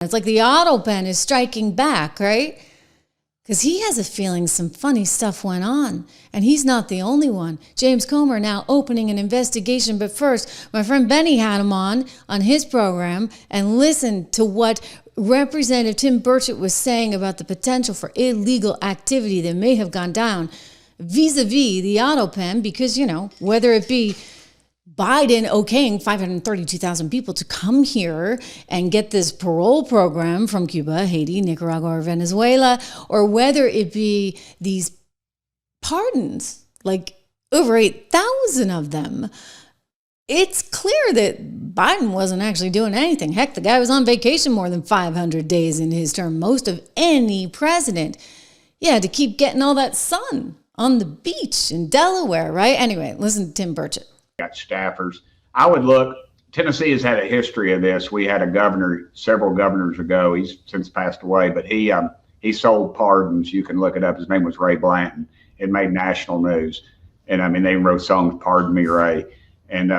It's like the Autopen is striking back, right? Because he has a feeling some funny stuff went on. And he's not the only one. James Comer now opening an investigation. But first, my friend Benny had him on his program and listened to what Representative Tim Burchett was saying about the potential for illegal activity that may have gone down vis-a-vis the Autopen. Because, you know, whether it be Biden okaying 532,000 people to come here and get this parole program from Cuba, Haiti, Nicaragua, or Venezuela, or whether it be these pardons, like over 8,000 of them, it's clear that Biden wasn't actually doing anything. Heck, the guy was on vacation more than 500 days in his term, most of any president. Yeah, to keep getting all that sun on the beach in Delaware, right? Anyway, listen to Tim Burchett. Got staffers. I would look, Tennessee has had a history of this. We had a governor several governors ago. He's since passed away, but he sold pardons. You can look it up. His name was Ray Blanton. It made national news. And I mean, they wrote songs, Pardon Me, Ray. And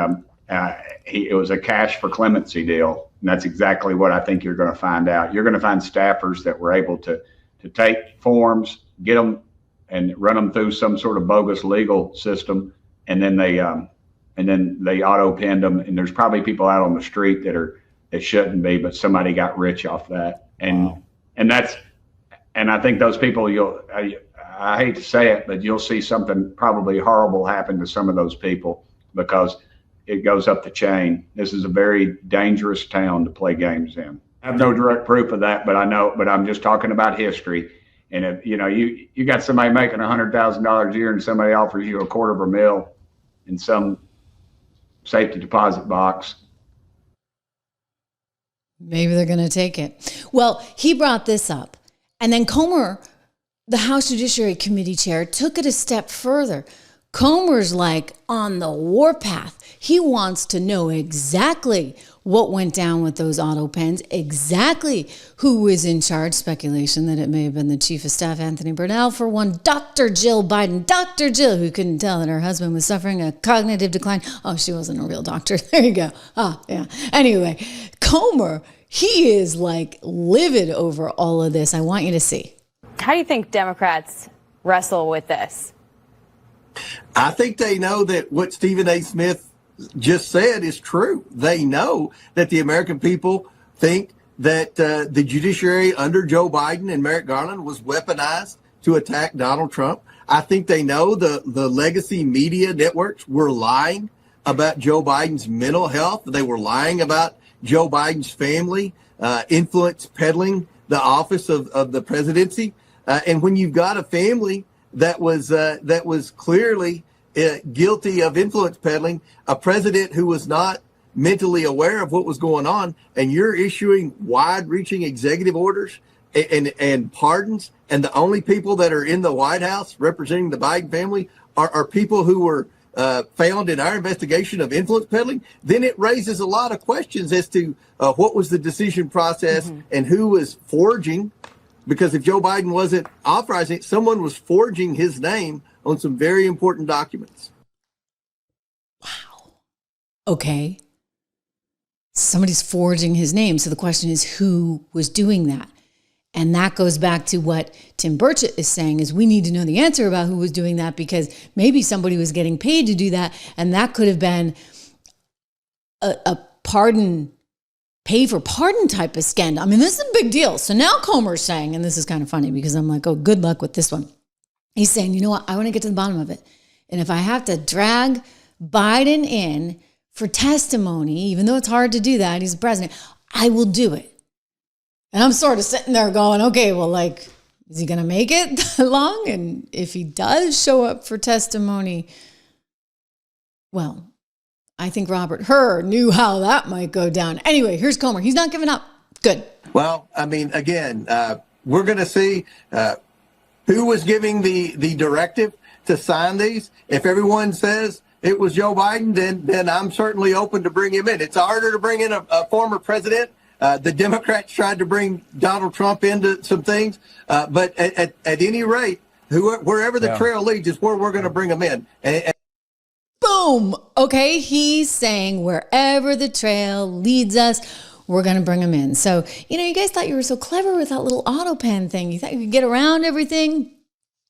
it was a cash for clemency deal. And that's exactly what I think you're going to find out. You're going to find staffers that were able to take forms, get them and run them through some sort of bogus legal system. And then they auto-penned them, and there's probably people out on the street that shouldn't be, but somebody got rich off that, and wow. and I think those people I hate to say it, but you'll see something probably horrible happen to some of those people because it goes up the chain. This is a very dangerous town to play games in. I have no direct proof of that, but I'm just talking about history. And if you got somebody making $100,000 a year and somebody offers you $250,000 in some safety deposit box, maybe they're going to take it. Well, he brought this up. And then Comer, the House Judiciary Committee chair, took it a step further. Comer's like on the warpath. He wants to know exactly what went down with those auto pens, exactly who was in charge. Speculation that it may have been the chief of staff, Anthony Burnell, for one Dr. Jill Biden. Dr. Jill, who couldn't tell that her husband was suffering a cognitive decline. Oh, she wasn't a real doctor. There you go. Ah, yeah. Anyway, Comer, he is like livid over all of this. I want you to see. How do you think Democrats wrestle with this? I think they know that what Stephen A. Smith just said is true. They know that the American people think that the judiciary under Joe Biden and Merrick Garland was weaponized to attack Donald Trump. I think they know the legacy media networks were lying about Joe Biden's mental health. They were lying about Joe Biden's family, influence peddling the office of the presidency. And when you've got a family that was clearly guilty of influence peddling, a president who was not mentally aware of what was going on, and you're issuing wide-reaching executive orders and pardons, and the only people that are in the White House representing the Biden family are people who were found in our investigation of influence peddling, then it raises a lot of questions as to what was the decision process and who was forging. Because if Joe Biden wasn't authorizing it, someone was forging his name on some very important documents. Wow. Okay. Somebody's forging his name. So the question is, who was doing that? And that goes back to what Tim Burchett is saying, is we need to know the answer about who was doing that, because maybe somebody was getting paid to do that. And that could have been a pardon, pay for pardon type of scandal. I mean, this is a big deal. So now Comer's saying, and this is kind of funny because I'm like, oh, good luck with this one. He's saying, you know what? I want to get to the bottom of it. And if I have to drag Biden in for testimony, even though it's hard to do that, he's the president, I will do it. And I'm sort of sitting there going, okay, well, like, is he going to make it that long? And if he does show up for testimony, well, I think Robert Hur knew how that might go down. Anyway, here's Comer. He's not giving up. Good. Well, I mean, again, we're going to see who was giving the directive to sign these. If everyone says it was Joe Biden, then I'm certainly open to bring him in. It's harder to bring in a former president. The Democrats tried to bring Donald Trump into some things. But at any rate, wherever the trail leads is where we're going to bring them in. Boom. Okay, he's saying wherever the trail leads us, we're going to bring him in. So, you guys thought you were so clever with that little Autopen thing. You thought you could get around everything.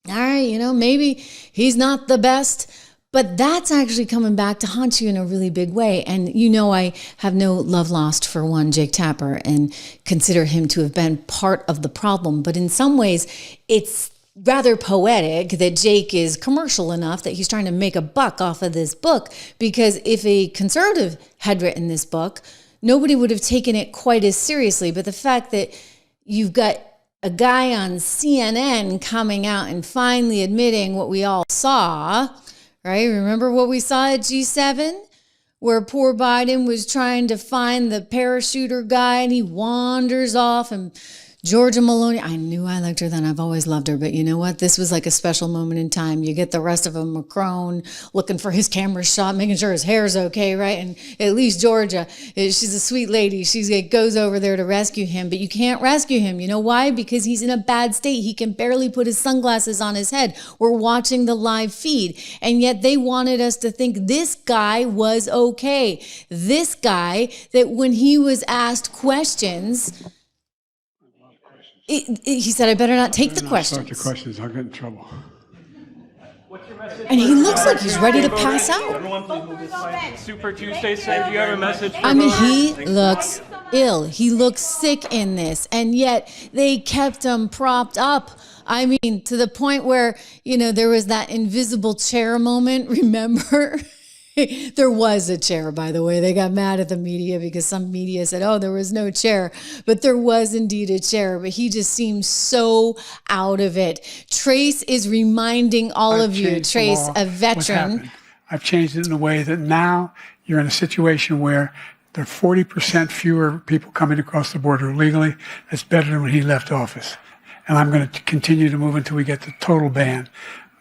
All right, maybe he's not the best, but that's actually coming back to haunt you in a really big way. And I have no love lost for one Jake Tapper and consider him to have been part of the problem. But in some ways, it's rather poetic that Jake is commercial enough that he's trying to make a buck off of this book, because if a conservative had written this book, nobody would have taken it quite as seriously. But the fact that you've got a guy on CNN coming out and finally admitting what we all saw, right? Remember what we saw at G7, where poor Biden was trying to find the parachuter guy and he wanders off, and Georgia Maloney, I knew I liked her then. I've always loved her. But you know what? This was like a special moment in time. You get the rest of them, Macron looking for his camera shot, making sure his hair's okay, right? And at least Georgia, she's a sweet lady. She goes over there to rescue him. But you can't rescue him. You know why? Because he's in a bad state. He can barely put his sunglasses on his head. We're watching the live feed. And yet they wanted us to think this guy was okay. This guy that when he was asked questions, he said, I better not take the questions. Start the questions, I'll get in trouble. And he looks like he's ready to pass out. Everyone please move this mic. Super Tuesday said, do you have a message? I mean, he looks ill. He looks sick in this. And yet they kept him propped up. I mean, to the point where, there was that invisible chair moment. Remember? There was a chair, by the way. They got mad at the media because some media said, oh, there was no chair. But there was indeed a chair. But he just seems so out of it. Trace is reminding all of you, Trace, a veteran. I've changed it in a way that now you're in a situation where there are 40% fewer people coming across the border legally. That's better than when he left office. And I'm going to continue to move until we get the total ban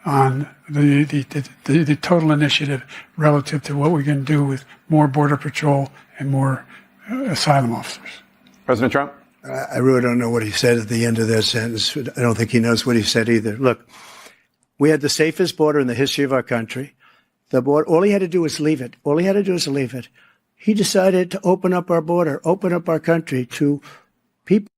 on the total initiative relative to what we can do with more border patrol and more asylum officers. President Trump? I really don't know what he said at the end of that sentence. I don't think he knows what he said either. Look, we had the safest border in the history of our country. The border, all he had to do was leave it. All he had to do was leave it. He decided to open up our border, open up our country to people.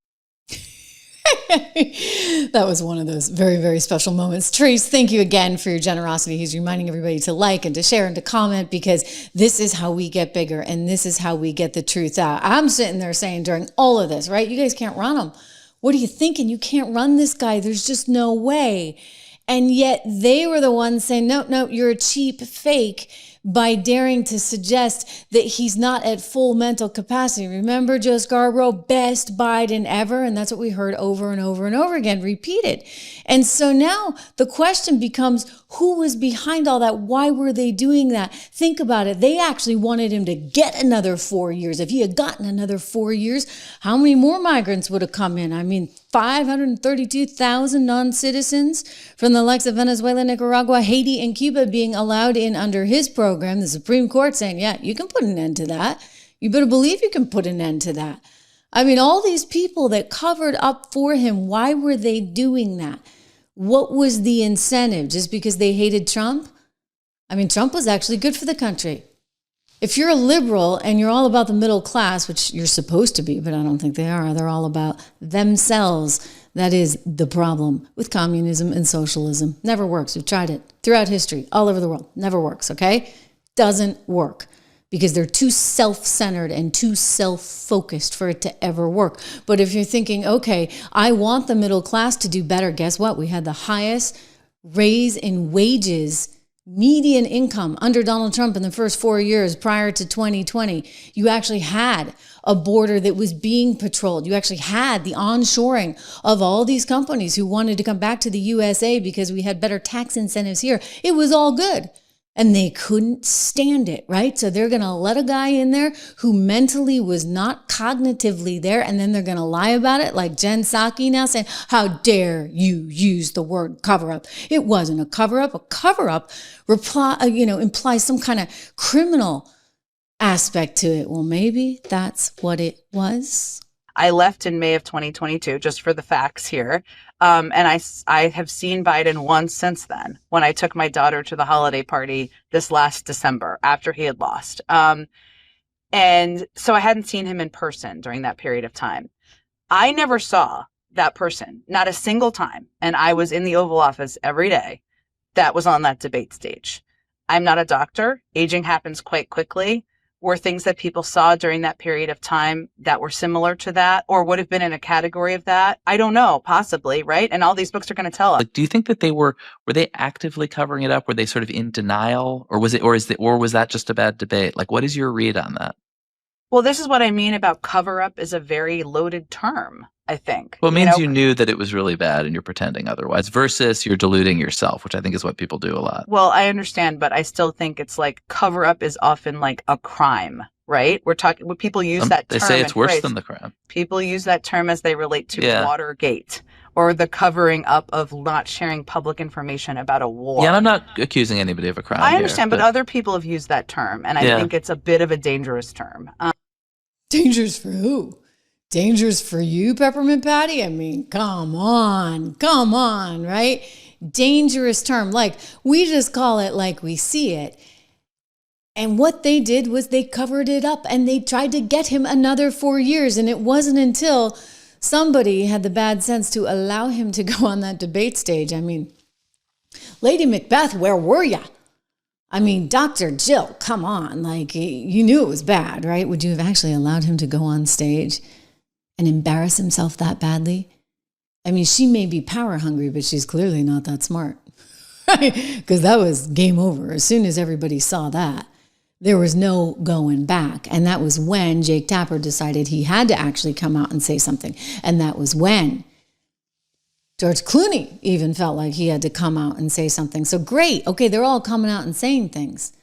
That was one of those very, very special moments. Trace, thank you again for your generosity. He's reminding everybody to like and to share and to comment, because this is how we get bigger and this is how we get the truth out. I'm sitting there saying during all of this, right? You guys can't run him. What are you thinking? You can't run this guy. There's just no way. And yet they were the ones saying, no, you're a cheap fake, by daring to suggest that he's not at full mental capacity. Remember Joe Scarborough, best Biden ever? And that's what we heard over and over and over again, repeated. And so now the question becomes, who was behind all that? Why were they doing that? Think about it. They actually wanted him to get another 4 years. If he had gotten another 4 years, how many more migrants would have come in? I mean, 532,000 non-citizens from the likes of Venezuela, Nicaragua, Haiti, and Cuba being allowed in under his program. The Supreme Court saying, yeah, you can put an end to that. You better believe you can put an end to that. I mean, all these people that covered up for him, why were they doing that? What was the incentive? Just because they hated Trump? I mean, Trump was actually good for the country. If you're a liberal and you're all about the middle class, which you're supposed to be, but I don't think they are, they're all about themselves. That is the problem with communism and socialism. Never works. We've tried it throughout history, all over the world. Never works, okay? Doesn't work because they're too self-centered and too self-focused for it to ever work. But if you're thinking, okay, I want the middle class to do better, guess what? We had the highest raise in wages, median income under Donald Trump in the first 4 years prior to 2020. You actually had a border that was being patrolled. You actually had the onshoring of all these companies who wanted to come back to the USA because we had better tax incentives here. It was all good. And they couldn't stand it, right? So they're going to let a guy in there who mentally was not cognitively there, and then they're going to lie about it, like Jen Psaki now saying, how dare you use the word cover-up? It wasn't a cover-up. A cover-up implies some kind of criminal aspect to it. Well, maybe that's what it was. I left in May of 2022, just for the facts here. And I have seen Biden once since then, when I took my daughter to the holiday party this last December after he had lost. And so I hadn't seen him in person during that period of time. I never saw that person, not a single time. And I was in the Oval Office every day that was on that debate stage. I'm not a doctor. Aging happens quite quickly. Were things that people saw during that period of time that were similar to that or would have been in a category of that? I don't know, possibly, right? And all these books are going to tell us. Like, do you think that were they actively covering it up? Were they sort of in denial, or was that just a bad debate? Like, what is your read on that? Well, this is what I mean about cover up is a very loaded term, I think. Well, it means you knew that it was really bad and you're pretending otherwise versus you're deluding yourself, which I think is what people do a lot. Well, I understand, but I still think it's like cover up is often like a crime, right? We're talking when people use that term. They say it's worse than the crime. People use that term as they relate to Watergate or the covering up of not sharing public information about a war. Yeah, and I'm not accusing anybody of a crime. I understand, but other people have used that term, and I think it's a bit of a dangerous term. Dangerous for who? Dangerous for you, Peppermint Patty? I mean, come on, right? Dangerous term. Like, we just call it like we see it. And what they did was they covered it up and they tried to get him another 4 years. And it wasn't until somebody had the bad sense to allow him to go on that debate stage. I mean, Lady Macbeth, where were ya? I mean, Dr. Jill, come on. Like, you knew it was bad, right? Would you have actually allowed him to go on stage and embarrass himself that badly? I mean, she may be power hungry, but she's clearly not that smart. Because that was game over. As soon as everybody saw that, there was no going back. And that was when Jake Tapper decided he had to actually come out and say something. And that was when George Clooney even felt like he had to come out and say something. So great. Okay, they're all coming out and saying things.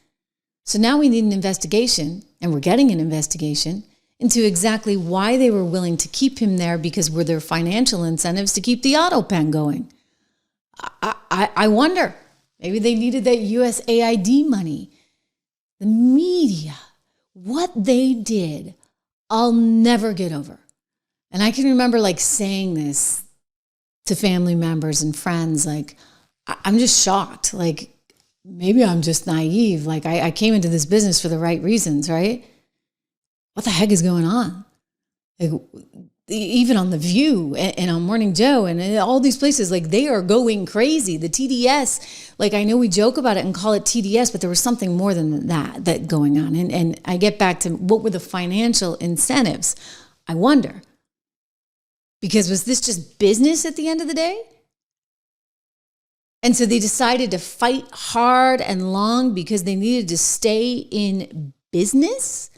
So now we need an investigation, and we're getting an investigation into exactly why they were willing to keep him there, because were there financial incentives to keep the Autopen going? I wonder. Maybe they needed that USAID money. The media, what they did, I'll never get over. And I can remember like saying this to family members and friends, like, I'm just shocked. Like, maybe I'm just naive. Like, I came into this business for the right reasons, right? What the heck is going on? Like, even on The View and on Morning Joe and all these places, like, they are going crazy. The TDS, like, I know we joke about it and call it TDS, but there was something more than that going on. And I get back to what were the financial incentives? I wonder. Because was this just business at the end of the day? And so they decided to fight hard and long because they needed to stay in business?